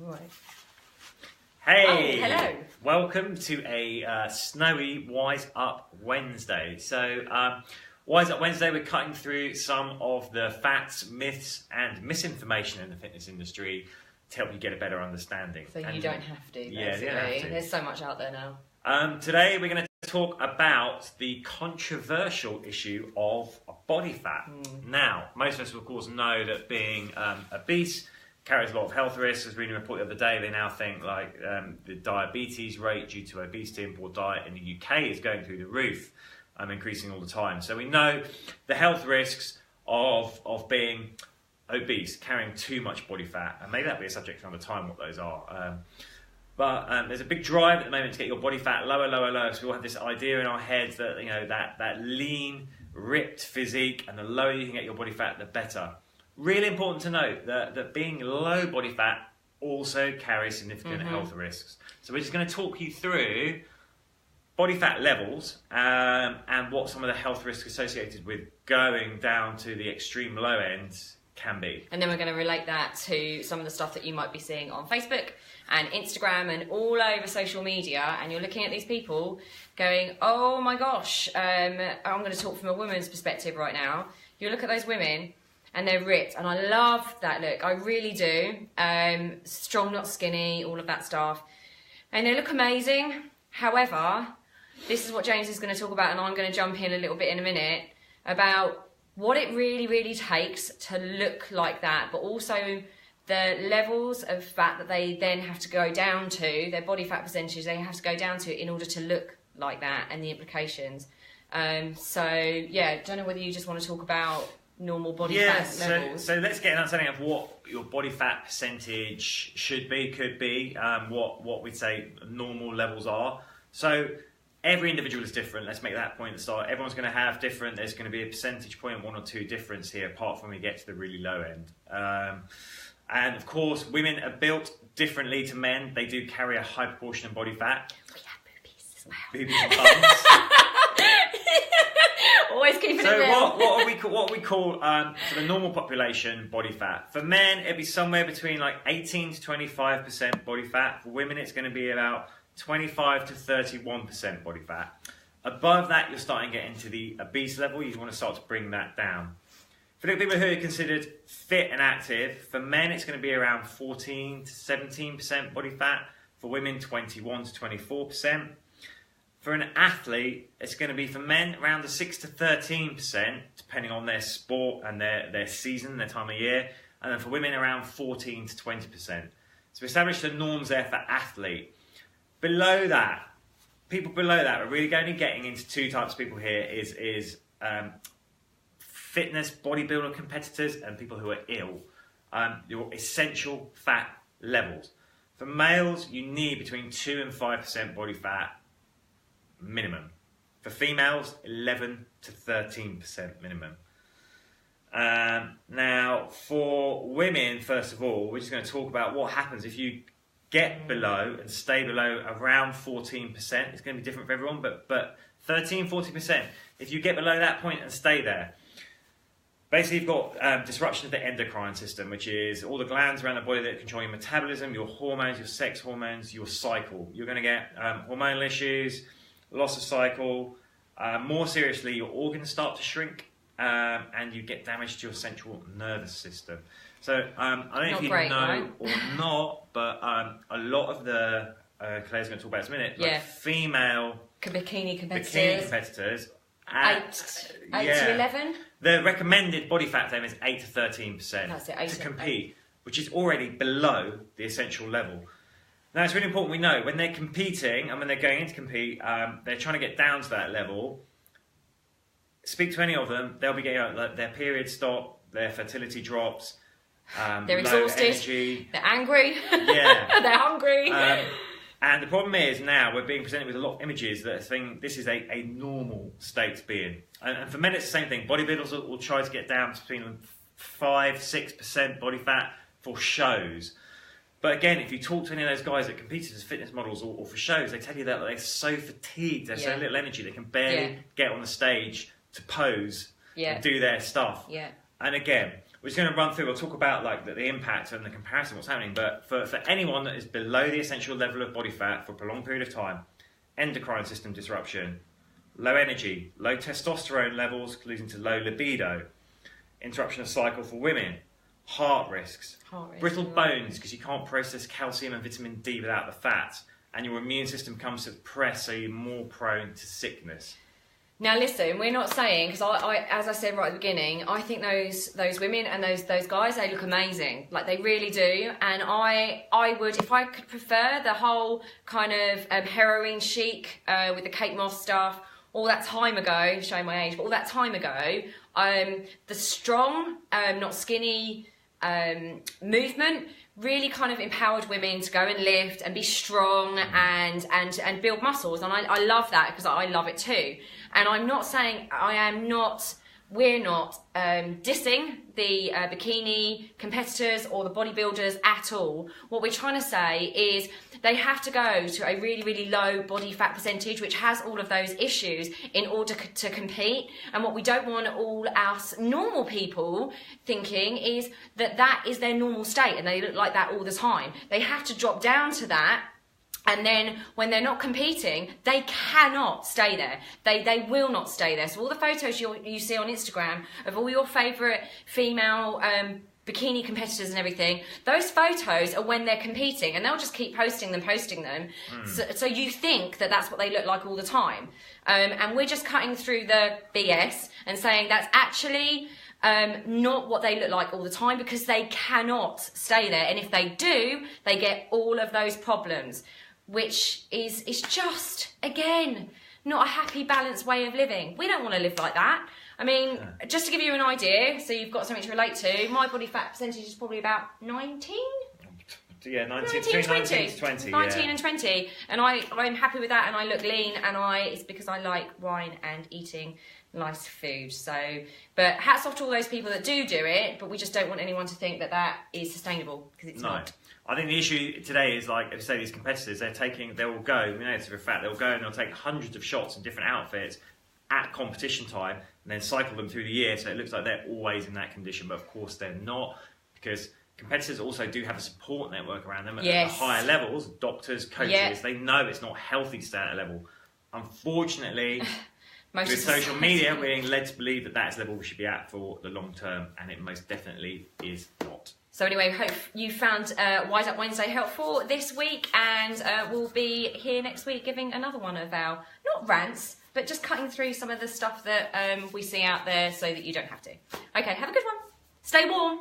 Right. Hey! Oh, hello. Welcome to a snowy Wise Up Wednesday. So, Wise Up Wednesday, we're cutting through some of the facts, myths, and misinformation in the fitness industry to help you get a better understanding. So you don't have to, basically. Yeah, you don't have to. There's so much out there now. Today, we're going to talk about the controversial issue of body fat. Now, most of us, of course, know that being obese carries a lot of health risks. As we reported the other day, they now think like the diabetes rate due to obesity and poor diet in the UK is going through the roof, increasing all the time. So we know the health risks of being obese, carrying too much body fat, and maybe that'll be a subject for another time, what those are. But there's a big drive at the moment to get your body fat lower. So we all have this idea in our heads that, you know, that lean, ripped physique, and the lower you can get your body fat, the better. Really important to note that being low body fat also carries significant health risks. So we're just going to talk you through body fat levels and what some of the health risks associated with going down to the extreme low end can be. And then we're going to relate that to some of the stuff that you might be seeing on Facebook and Instagram and all over social media, and you're looking at these people going, oh my gosh, I'm going to talk from a woman's perspective right now. You look at those women and they're ripped, and I love that look, I really do. Strong, not skinny, all of that stuff. And they look amazing. However, this is what James is going to talk about, and I'm going to jump in a little bit in a minute, about what it really, really takes to look like that, but also the levels of fat that they then have to go down to, their body fat percentage they have to go down to in order to look like that, and the implications. So, yeah, don't know whether you just want to talk about normal body fat levels. So let's get an understanding of what your body fat percentage should be, could be, what we'd say normal levels are. So every individual is different. Let's make that point at the start. Everyone's going to have different. There's going to be a percentage point, 1 or 2 difference here, apart from when we get to the really low end. And of course, women are built differently to men. They do carry a high proportion of body fat. We have boobies as well. Boobies and bums. Always keep it in there. So what we call for the normal population body fat. For men, it'd be somewhere between like 18 to 25% body fat. For women, it's going to be about 25 to 31% body fat. Above that, you're starting to get into the obese level. You want to start to bring that down. For the people who are considered fit and active, for men, it's going to be around 14 to 17% body fat. For women, 21 to 24%. For an athlete, it's going to be for men around the 6 to 13%, depending on their sport and their season, their time of year. And then for women, around 14 to 20%. So we established the norms there for athlete. Below that, people below that, we're really going to getting into 2 types of people here, is fitness bodybuilder competitors and people who are ill. Your essential fat levels. For males, you need between 2 and 5% body fat minimum. For females, 11 to 13% minimum. Now, for women, first of all, we're just going to talk about what happens if you get below and stay below around 14%. It's going to be different for everyone, but 13, 14%. If you get below that point and stay there, basically you've got disruption of the endocrine system, which is all the glands around the body that control your metabolism, your hormones, your sex hormones, your cycle. You're going to get hormonal issues, loss of cycle. More seriously, your organs start to shrink, and you get damage to your central nervous system. So I don't know if you know or not, but a lot of the Claire's going to talk about in a minute, like female bikini competitors, 8 to 11. The recommended body fat for them is 8 to 13%. That's it, 8 to compete, which is already below the essential level. Now, it's really important we know when they're competing and when they're going in to compete, they're trying to get down to that level. Speak to any of them, they'll be getting their periods stop, their fertility drops, they're exhausted, energy. They're angry, yeah, they're hungry. And the problem is now we're being presented with a lot of images that are saying this is a normal state to be in. And for men, it's the same thing. Bodybuilders will try to get down to between 5-6% body fat for shows. But again, if you talk to any of those guys that compete as fitness models or for shows, they tell you that they're so fatigued, there's so little energy, they can barely get on the stage to pose and do their stuff. Yeah. And again, we're just going to run through. We'll talk about like the impact and the comparison, what's happening. But for anyone that is below the essential level of body fat for a prolonged period of time, endocrine system disruption, low energy, low testosterone levels leading to low libido, interruption of cycle for women, heart risks, brittle bones because you can't process calcium and vitamin D without the fat, and your immune system becomes suppressed, so you're more prone to sickness. Now listen, we're not saying, because I, as I said right at the beginning, I think those women and those guys, they look amazing, like they really do. And I would, if I could prefer the whole kind of heroin chic with the Kate Moss stuff, all that time ago, showing my age, but all that time ago, the strong, not skinny movement really kind of empowered women to go and lift and be strong and build muscles, and I love that because I love it too. And I'm not saying we're not dissing the bikini competitors or the bodybuilders at all. What we're trying to say is they have to go to a really, really low body fat percentage, which has all of those issues, in order to compete. And what we don't want all us normal people thinking is that is their normal state and they look like that all the time. They have to drop down to that. And then when they're not competing, they cannot stay there. They will not stay there. So all the photos you see on Instagram of all your favourite female bikini competitors and everything, those photos are when they're competing, and they'll just keep posting them. So you think that that's what they look like all the time. And we're just cutting through the BS and saying that's actually not what they look like all the time, because they cannot stay there. And if they do, they get all of those problems, which is just, again, not a happy, balanced way of living. We don't want to live like that. I mean, just to give you an idea, so you've got something to relate to, my body fat percentage is probably about 19? Yeah, 19 to 20. 19 and 20. And I'm happy with that, and I look lean, and it's because I like wine and eating nice food. So, but hats off to all those people that do it, but we just don't want anyone to think that is sustainable, because it's not. I think the issue today is, like, if you say these competitors, they will go, we know it's for a fact, they'll go and they'll take hundreds of shots in different outfits at competition time and then cycle them through the year, so it looks like they're always in that condition, but of course they're not, because competitors also do have a support network around them at the higher levels, doctors, coaches. They know it's not healthy to stay at that level. Unfortunately, with social media, we're being led to believe that that's the level we should be at for the long term, and it most definitely is not. So anyway, hope you found Wise Up Wednesday helpful this week, and we'll be here next week giving another one of our, not rants, but just cutting through some of the stuff that we see out there so that you don't have to. Okay, have a good one. Stay warm.